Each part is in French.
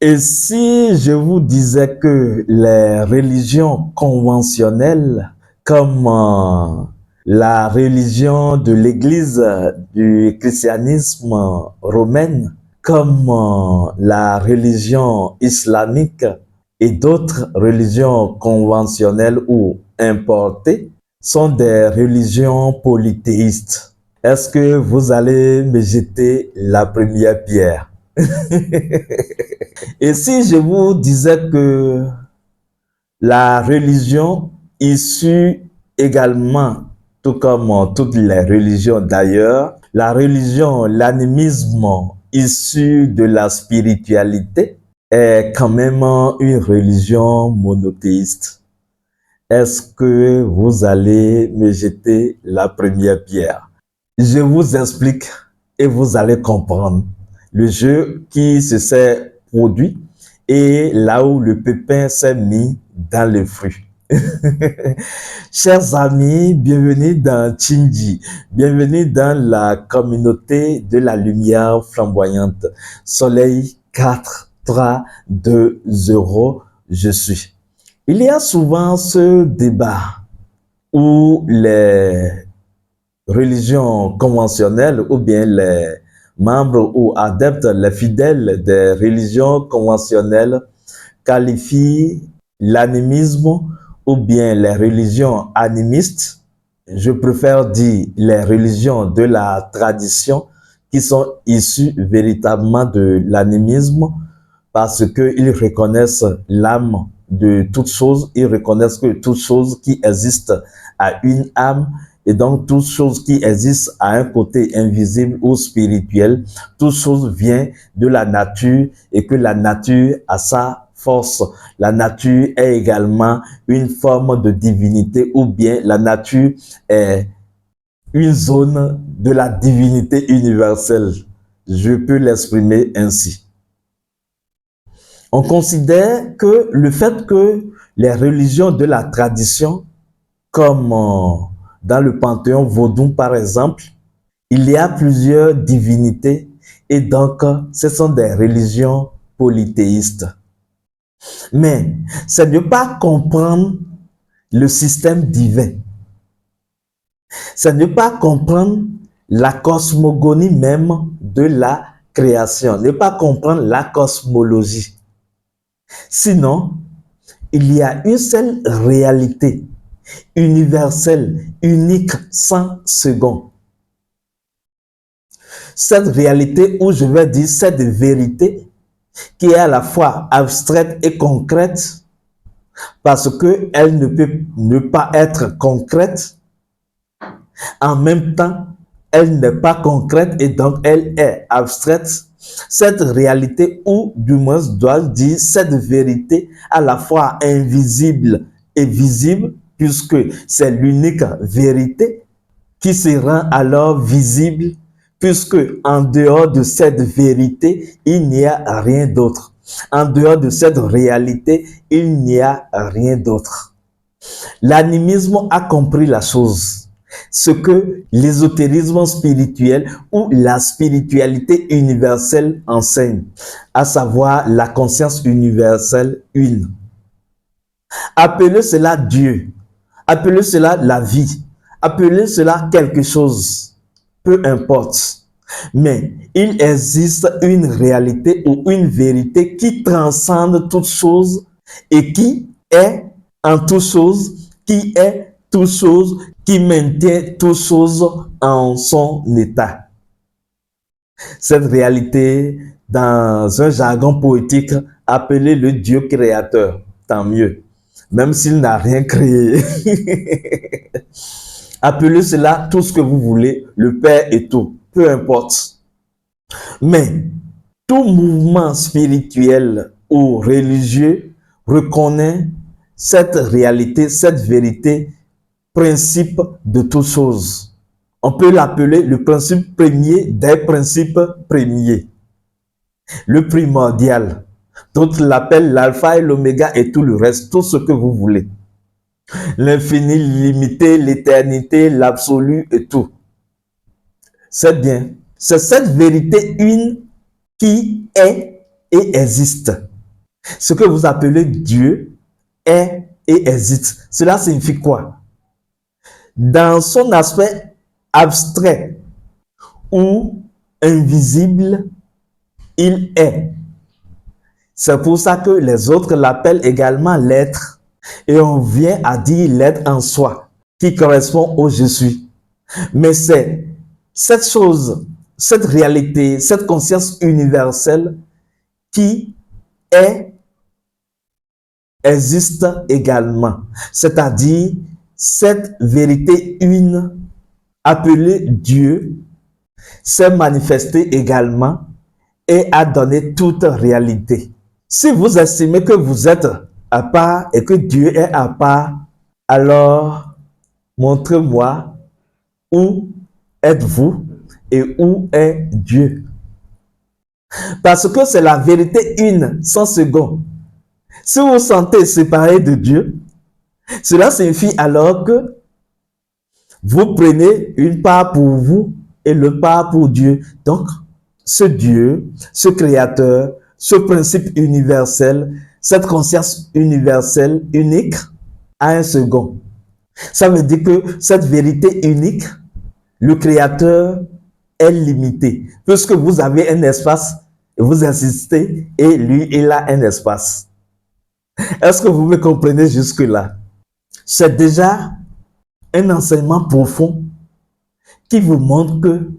Et si je vous disais que les religions conventionnelles, comme la religion de l'Église du christianisme romain, comme la religion islamique et d'autres religions conventionnelles ou importées, sont des religions polythéistes. Est-ce que vous allez me jeter la première pierre? Et si je vous disais que la religion issue également, tout comme toutes les religions d'ailleurs, la religion, l'animisme issu de la spiritualité est quand même une religion monothéiste. Est-ce que vous allez me jeter la première pierre? Je vous explique et vous allez comprendre le jeu qui se s'est produit et là où le pépin s'est mis dans le fruit. Chers amis, bienvenue dans Chinji, bienvenue dans la communauté de la lumière flamboyante. Soleil 4, 3, 2, 0, je suis. Il y a souvent ce débat où les religions conventionnelles ou bien les membres ou adeptes, les fidèles des religions conventionnelles qualifient l'animisme ou bien les religions animistes. Je préfère dire les religions de la tradition qui sont issues véritablement de l'animisme parce qu'ils reconnaissent l'âme de toute chose, ils reconnaissent que toute chose qui existe a une âme et donc toute chose qui existe a un côté invisible ou spirituel, toute chose vient de la nature et que la nature a sa force. La nature est également une forme de divinité ou bien la nature est une zone de la divinité universelle. Je peux l'exprimer ainsi. On considère que le fait que les religions de la tradition, comme dans le panthéon vaudou par exemple, il y a plusieurs divinités et donc ce sont des religions polythéistes. Mais c'est ne pas comprendre le système divin. C'est ne pas comprendre la cosmogonie même de la création, ne pas comprendre la cosmologie. Sinon, il y a une seule réalité, universelle, unique, sans second. Cette réalité, ou je vais dire cette vérité, qui est à la fois abstraite et concrète, parce qu'elle ne peut ne pas être concrète, en même temps, elle n'est pas concrète et donc elle est abstraite. Cette réalité, ou du moins dois dire cette vérité à la fois invisible et visible, puisque c'est l'unique vérité qui se rend alors visible, puisque en dehors de cette vérité, il n'y a rien d'autre. En dehors de cette réalité, il n'y a rien d'autre. L'animisme a compris la chose. Ce que l'ésotérisme spirituel ou la spiritualité universelle enseigne, à savoir la conscience universelle une. Appelez cela Dieu, appelez cela la vie, appelez cela quelque chose, peu importe. Mais il existe une réalité ou une vérité qui transcende toute chose et qui est en toute chose, qui est toute chose, qui maintient toute chose en son état. Cette réalité, dans un jargon poétique, appelé le Dieu créateur, tant mieux, même s'il n'a rien créé. Appelez cela tout ce que vous voulez, le Père et tout, peu importe. Mais tout mouvement spirituel ou religieux reconnaît cette réalité, cette vérité, principe de toute chose. On peut l'appeler le principe premier des principes premiers, le primordial. D'autres l'appellent l'alpha et l'oméga et tout le reste, tout ce que vous voulez. L'infini, l'illimité, l'éternité, l'absolu et tout. C'est bien. C'est cette vérité une qui est et existe. Ce que vous appelez Dieu est et existe. Cela signifie quoi? Dans son aspect abstrait ou invisible, il est. C'est pour ça que les autres l'appellent également l'être. Et on vient à dire l'être en soi, qui correspond au je suis. Mais c'est cette chose, cette réalité, cette conscience universelle qui est, existe également. C'est-à-dire cette vérité une appelée Dieu s'est manifestée également et a donné toute réalité. Si vous estimez que vous êtes à part et que Dieu est à part, alors montrez-moi où êtes-vous et où est Dieu. Parce que c'est la vérité une, sans second. Si vous vous sentez séparé de Dieu, cela signifie alors que vous prenez une part pour vous et le part pour Dieu. Donc, ce Dieu, ce Créateur, ce principe universel, cette conscience universelle unique a un second. Ça veut dire que cette vérité unique, le Créateur est limité. Puisque vous avez un espace, et vous insistez, et lui, il a un espace. Est-ce que vous me comprenez jusque-là? C'est déjà un enseignement profond qui vous montre que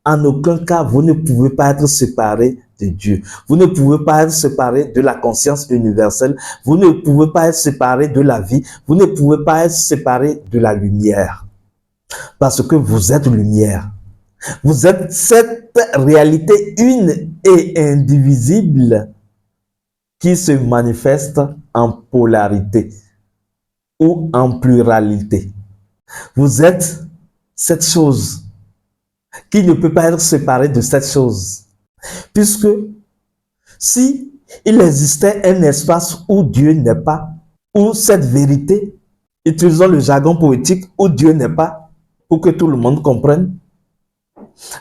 en aucun cas, vous ne pouvez pas être séparé de Dieu. Vous ne pouvez pas être séparé de la conscience universelle. Vous ne pouvez pas être séparé de la vie. Vous ne pouvez pas être séparé de la lumière. Parce que vous êtes lumière. Vous êtes cette réalité une et indivisible qui se manifeste en polarité ou en pluralité. Vous êtes cette chose qui ne peut pas être séparée de cette chose. Puisque si il existait un espace où Dieu n'est pas, où cette vérité, utilisons le jargon poétique, où Dieu n'est pas, pour que tout le monde comprenne,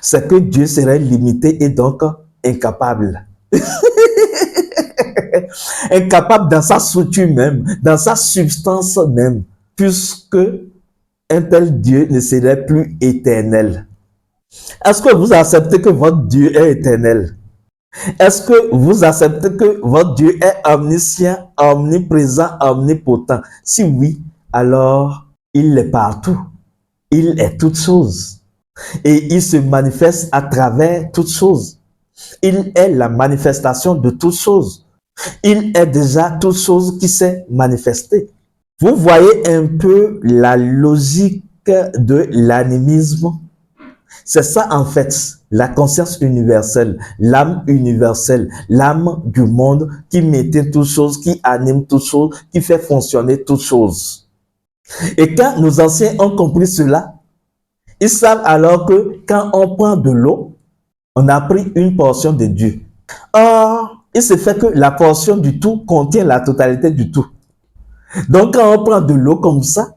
c'est que Dieu serait limité et donc incapable. Incapable dans sa structure même, dans sa substance même, puisque un tel Dieu ne serait plus éternel. Est-ce que vous acceptez que votre Dieu est éternel? Est-ce que vous acceptez que votre Dieu est omniscient, omniprésent, omnipotent? Si oui, alors il est partout. Il est toute chose. Et il se manifeste à travers toutes choses. Il est la manifestation de toutes choses. Il est déjà toute chose qui s'est manifestée. Vous voyez un peu la logique de l'animisme? C'est ça en fait, la conscience universelle, l'âme universelle, l'âme du monde qui maintient toutes choses, qui anime toutes choses, qui fait fonctionner toutes choses. Et quand nos anciens ont compris cela, ils savent alors que quand on prend de l'eau, on a pris une portion de Dieu. Or, il se fait que la portion du tout contient la totalité du tout. Donc, quand on prend de l'eau comme ça,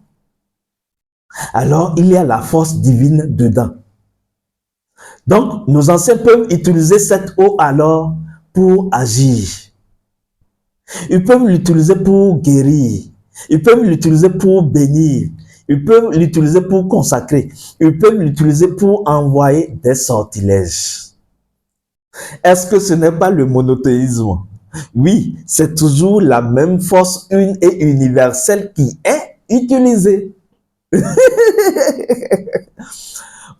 alors il y a la force divine dedans. Donc, nos anciens peuvent utiliser cette eau alors pour agir. Ils peuvent l'utiliser pour guérir. Ils peuvent l'utiliser pour bénir. Ils peuvent l'utiliser pour consacrer. Ils peuvent l'utiliser pour envoyer des sortilèges. Est-ce que ce n'est pas le monothéisme? Oui, c'est toujours la même force une et universelle qui est utilisée.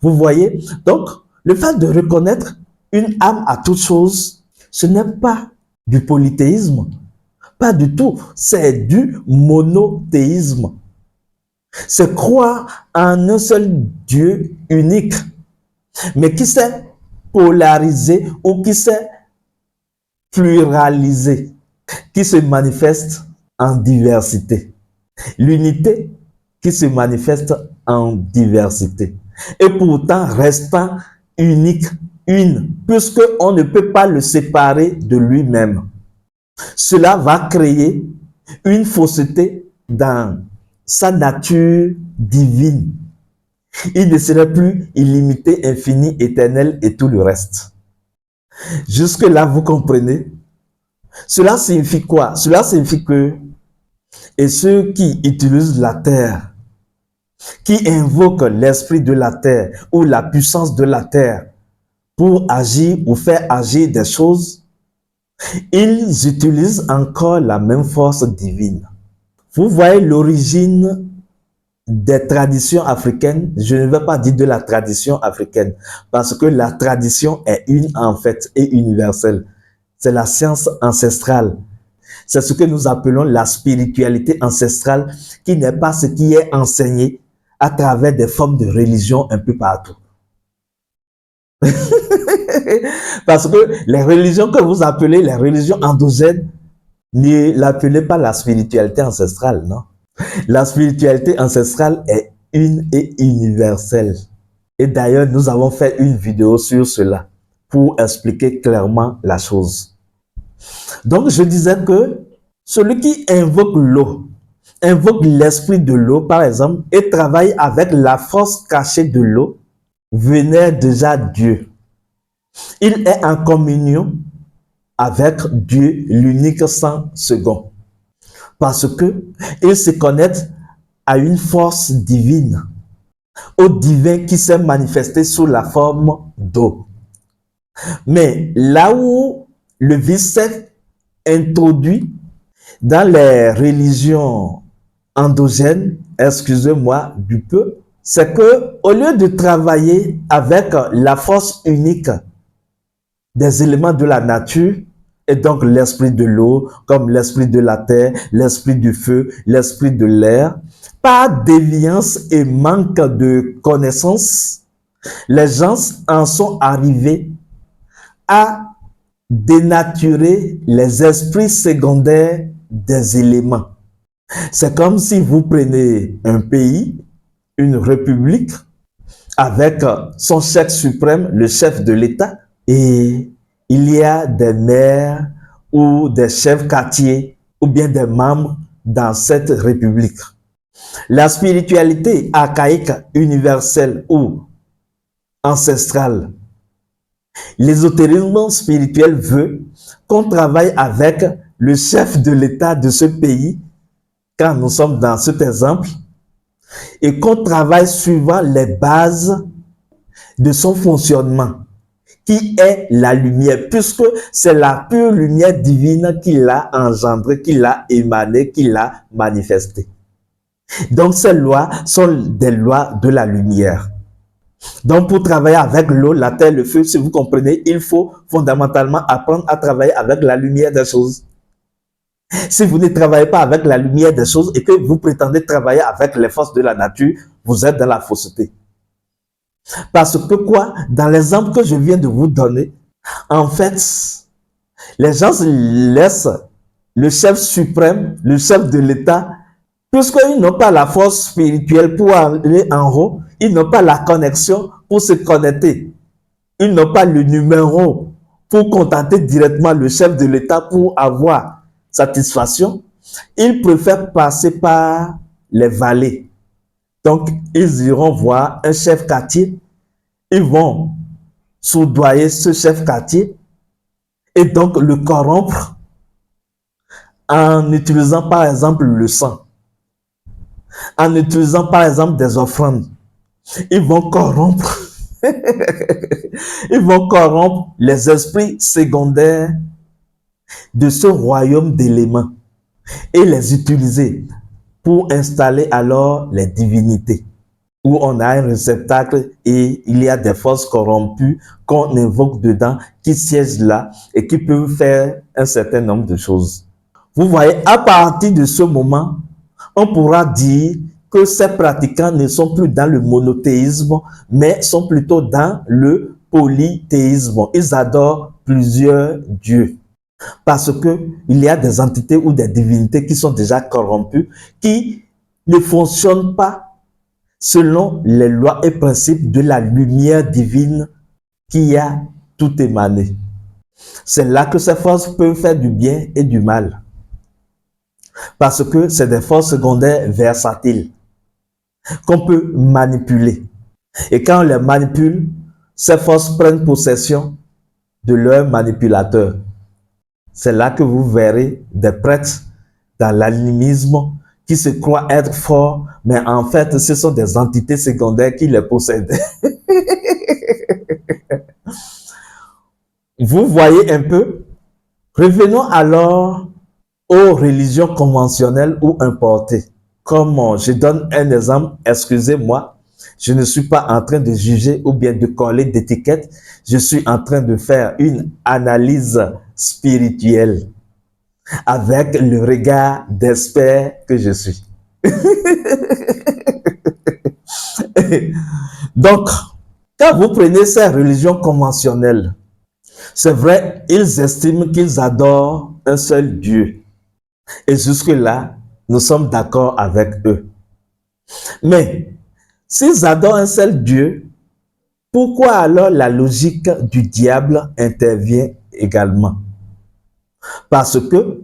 Vous voyez? Donc, le fait de reconnaître une âme à toute chose, ce n'est pas du polythéisme. Pas du tout. C'est du monothéisme. C'est croire en un seul Dieu unique, mais qui s'est polarisé ou qui s'est pluralisé, qui se manifeste en diversité. L'unité qui se manifeste en diversité. Et pourtant restant unique, une, puisqu'on ne peut pas le séparer de lui-même. Cela va créer une fausseté dans sa nature divine. Il ne serait plus illimité, infini, éternel et tout le reste. Jusque-là, vous comprenez? Cela signifie quoi? Cela signifie que, et ceux qui utilisent la terre, qui invoquent l'esprit de la terre ou la puissance de la terre pour agir ou faire agir des choses, ils utilisent encore la même force divine. Vous voyez l'origine des traditions africaines. Je ne vais pas dire de la tradition africaine parce que la tradition est une en fait et universelle. C'est la science ancestrale. C'est ce que nous appelons la spiritualité ancestrale qui n'est pas ce qui est enseigné à travers des formes de religion un peu partout. Parce que les religions que vous appelez les religions endogènes, ne l'appelez pas la spiritualité ancestrale, non? La spiritualité ancestrale est une et universelle. Et d'ailleurs, nous avons fait une vidéo sur cela pour expliquer clairement la chose. Donc, je disais que celui qui invoque l'eau, invoque l'esprit de l'eau, par exemple, et travaille avec la force cachée de l'eau, vénère déjà Dieu. Il est en communion avec Dieu, l'unique sans second. Parce que il se connecte à une force divine, au divin qui s'est manifesté sous la forme d'eau. Mais là où le vice s'est introduit dans les religions endogènes, excusez-moi du peu, c'est que au lieu de travailler avec la force unique des éléments de la nature, et donc l'esprit de l'eau, comme l'esprit de la terre, l'esprit du feu, l'esprit de l'air, par déviance et manque de connaissances, les gens en sont arrivés à dénaturer les esprits secondaires des éléments. C'est comme si vous prenez un pays, une république, avec son chef suprême, le chef de l'État, et il y a des maires ou des chefs quartiers ou bien des membres dans cette république. La spiritualité archaïque, universelle ou ancestrale, l'ésotérisme spirituel veut qu'on travaille avec le chef de l'État de ce pays, quand nous sommes dans cet exemple, et qu'on travaille suivant les bases de son fonctionnement, qui est la lumière, puisque c'est la pure lumière divine qui l'a engendrée, qui l'a émanée, qui l'a manifestée. Donc ces lois sont des lois de la lumière. Donc pour travailler avec l'eau, la terre, le feu, si vous comprenez, il faut fondamentalement apprendre à travailler avec la lumière des choses. Si vous ne travaillez pas avec la lumière des choses et que vous prétendez travailler avec les forces de la nature, vous êtes dans la fausseté. Parce que quoi? Dans l'exemple que je viens de vous donner, en fait, les gens laissent le chef suprême, le chef de l'État, puisqu'ils n'ont pas la force spirituelle pour aller en haut, ils n'ont pas la connexion pour se connecter. Ils n'ont pas le numéro pour contacter directement le chef de l'État pour avoir satisfaction. Ils préfèrent passer par les vallées. Donc, ils iront voir un chef quartier. Ils vont soudoyer ce chef quartier et donc le corrompre en utilisant par exemple le sang, en utilisant par exemple des offrandes. Ils vont corrompre, ils vont corrompre les esprits secondaires de ce royaume d'éléments et les utiliser pour installer alors les divinités, où on a un réceptacle et il y a des forces corrompues qu'on invoque dedans, qui siègent là et qui peuvent faire un certain nombre de choses. Vous voyez, à partir de ce moment, on pourra dire que ces pratiquants ne sont plus dans le monothéisme, mais sont plutôt dans le polythéisme. Ils adorent plusieurs dieux. Parce que il y a des entités ou des divinités qui sont déjà corrompues, qui ne fonctionnent pas selon les lois et principes de la lumière divine qui a tout émané. C'est là que ces forces peuvent faire du bien et du mal. Parce que c'est des forces secondaires versatiles qu'on peut manipuler. Et quand on les manipule, ces forces prennent possession de leur manipulateur. C'est là que vous verrez des prêtres dans l'animisme qui se croient être forts, mais en fait, ce sont des entités secondaires qui les possèdent. Vous voyez un peu? Revenons alors aux religions conventionnelles ou importées. Comme je donne un exemple, excusez-moi, je ne suis pas en train de juger ou bien de coller d'étiquette, je suis en train de faire une analyse spirituelle avec le regard d'expert que je suis. Donc, quand vous prenez ces religions conventionnelles, c'est vrai, ils estiment qu'ils adorent un seul Dieu. Et jusque-là, nous sommes d'accord avec eux. Mais, s'ils adorent un seul Dieu, pourquoi alors la logique du diable intervient également? Parce que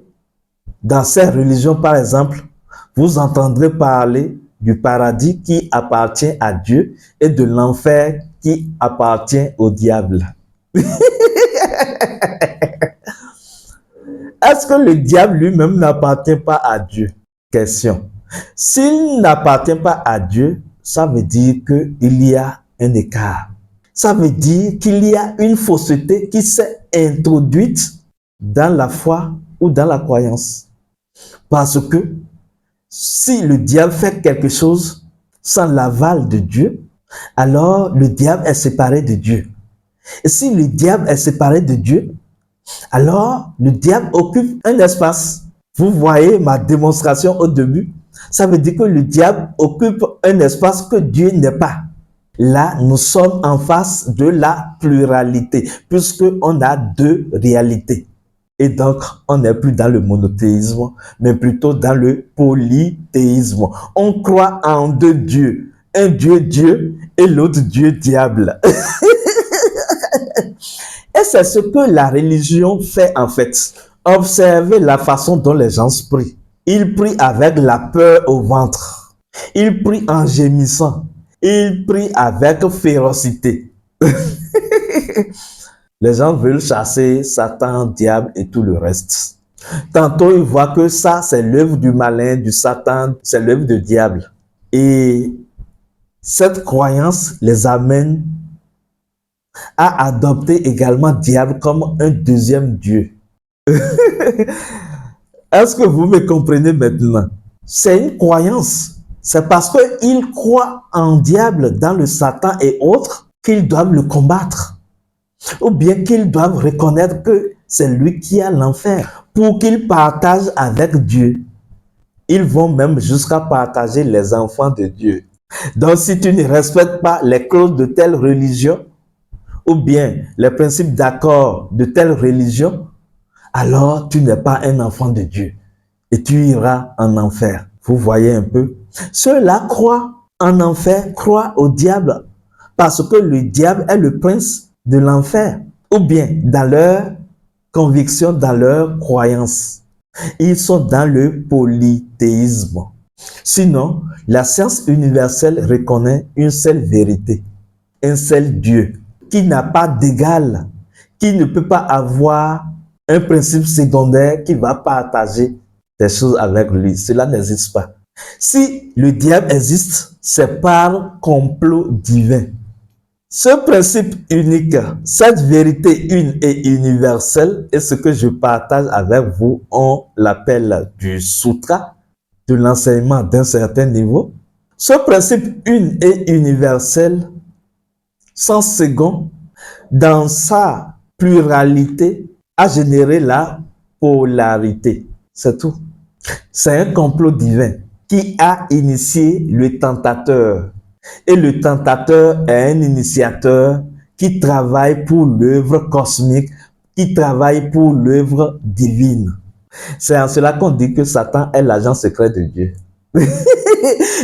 dans ces religions, par exemple, vous entendrez parler du paradis qui appartient à Dieu et de l'enfer qui appartient au diable. Est-ce que le diable lui-même n'appartient pas à Dieu? Question. S'il n'appartient pas à Dieu, ça veut dire qu'il y a un écart. Ça veut dire qu'il y a une fausseté qui s'est introduite dans la foi ou dans la croyance. Parce que si le diable fait quelque chose sans l'aval de Dieu, alors le diable est séparé de Dieu. Et si le diable est séparé de Dieu, alors le diable occupe un espace. Vous voyez ma démonstration au début? Ça veut dire que le diable occupe un espace que Dieu n'est pas. Là, nous sommes en face de la pluralité, puisqu'on a deux réalités. Et donc, on n'est plus dans le monothéisme, mais plutôt dans le polythéisme. On croit en deux dieux. Un Dieu Dieu et l'autre Dieu diable. Et c'est ce que la religion fait en fait. Observez la façon dont les gens prient. Ils prient avec la peur au ventre. Ils prient en gémissant. Ils prient avec férocité. Les gens veulent chasser Satan, diable et tout le reste. Tantôt, ils voient que ça, c'est l'œuvre du malin, du Satan, c'est l'œuvre du diable. Et cette croyance les amène à adopter également diable comme un deuxième Dieu. Est-ce que vous me comprenez maintenant? C'est une croyance. C'est parce qu'ils croient en diable, dans le Satan et autres, qu'ils doivent le combattre. Ou bien qu'ils doivent reconnaître que c'est lui qui a l'enfer pour qu'ils partagent avec Dieu. Ils vont même jusqu'à partager les enfants de Dieu. Donc, si tu ne respectes pas les clauses de telle religion, ou bien les principes d'accord de telle religion, alors tu n'es pas un enfant de Dieu et tu iras en enfer. Vous voyez un peu? Ceux-là croient en enfer, croient au diable, parce que le diable est le prince de l'enfer, ou bien dans leur conviction, dans leur croyance. Ils sont dans le polythéisme. Sinon, la science universelle reconnaît une seule vérité, un seul Dieu, qui n'a pas d'égal, qui ne peut pas avoir un principe secondaire qui va partager des choses avec lui. Cela n'existe pas. Si le diable existe, c'est par complot divin. Ce principe unique, cette vérité une et universelle, est ce que je partage avec vous, on l'appelle du sutra, de l'enseignement d'un certain niveau. Ce principe une et universel, sans second, dans sa pluralité, a généré la polarité. C'est tout. C'est un complot divin qui a initié le tentateur. Et le tentateur est un initiateur qui travaille pour l'œuvre cosmique, qui travaille pour l'œuvre divine. C'est en cela qu'on dit que Satan est l'agent secret de Dieu.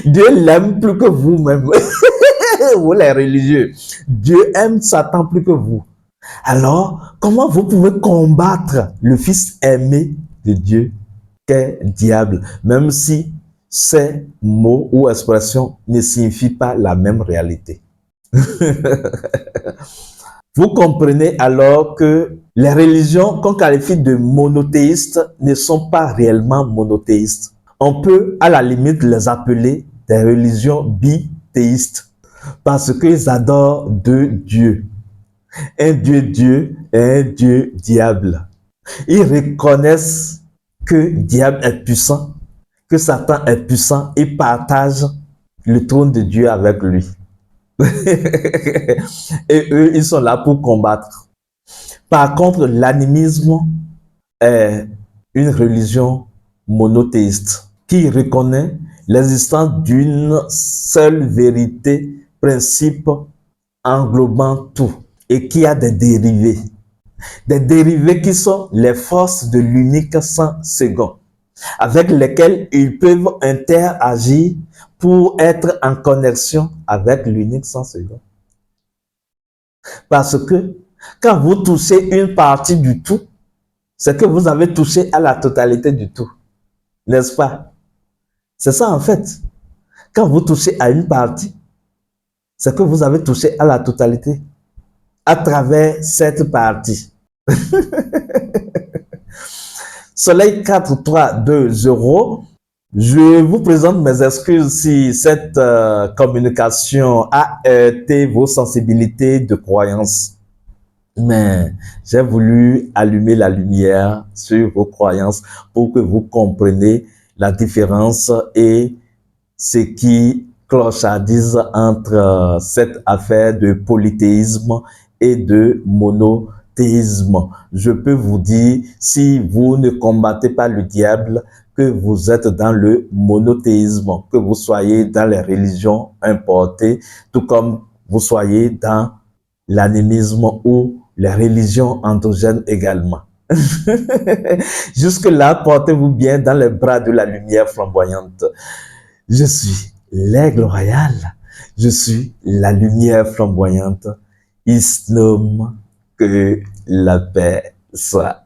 Dieu l'aime plus que vous-même. Vous les religieux. Dieu aime Satan plus que vous. Alors, comment vous pouvez combattre le fils aimé de Dieu qu'est diable, même si ces mots ou expressions ne signifient pas la même réalité? Vous comprenez alors que les religions qu'on qualifie de monothéistes ne sont pas réellement monothéistes. On peut à la limite les appeler des religions bithéistes parce qu'ils adorent deux dieux. Un Dieu Dieu et un Dieu diable. Ils reconnaissent que diable est puissant, que Satan est puissant et partagent le trône de Dieu avec lui. Et eux, ils sont là pour combattre. Par contre, l'animisme est une religion monothéiste qui reconnaît l'existence d'une seule vérité, principe englobant tout et qui a des dérivés. Des dérivés qui sont les forces de l'unique sans second, avec lesquelles ils peuvent interagir pour être en connexion avec l'unique sans second. Parce que quand vous touchez une partie du tout, c'est que vous avez touché à la totalité du tout. N'est-ce pas? C'est ça en fait. Quand vous touchez à une partie, c'est que vous avez touché à la totalité à travers cette partie. Soleil 4, 3, 2, 0. Je vous présente mes excuses si cette communication a heurté vos sensibilités de croyance. Mais j'ai voulu allumer la lumière sur vos croyances pour que vous compreniez la différence et ce qui clochardise entre cette affaire de polythéisme et de monothéisme. Je peux vous dire, si vous ne combattez pas le diable, que vous êtes dans le monothéisme, que vous soyez dans les religions importées, tout comme vous soyez dans l'animisme ou les religions endogènes également. Jusque-là, portez-vous bien dans les bras de la lumière flamboyante. Je suis l'aigle royal. Je suis la lumière flamboyante. Islam, que la paix soit.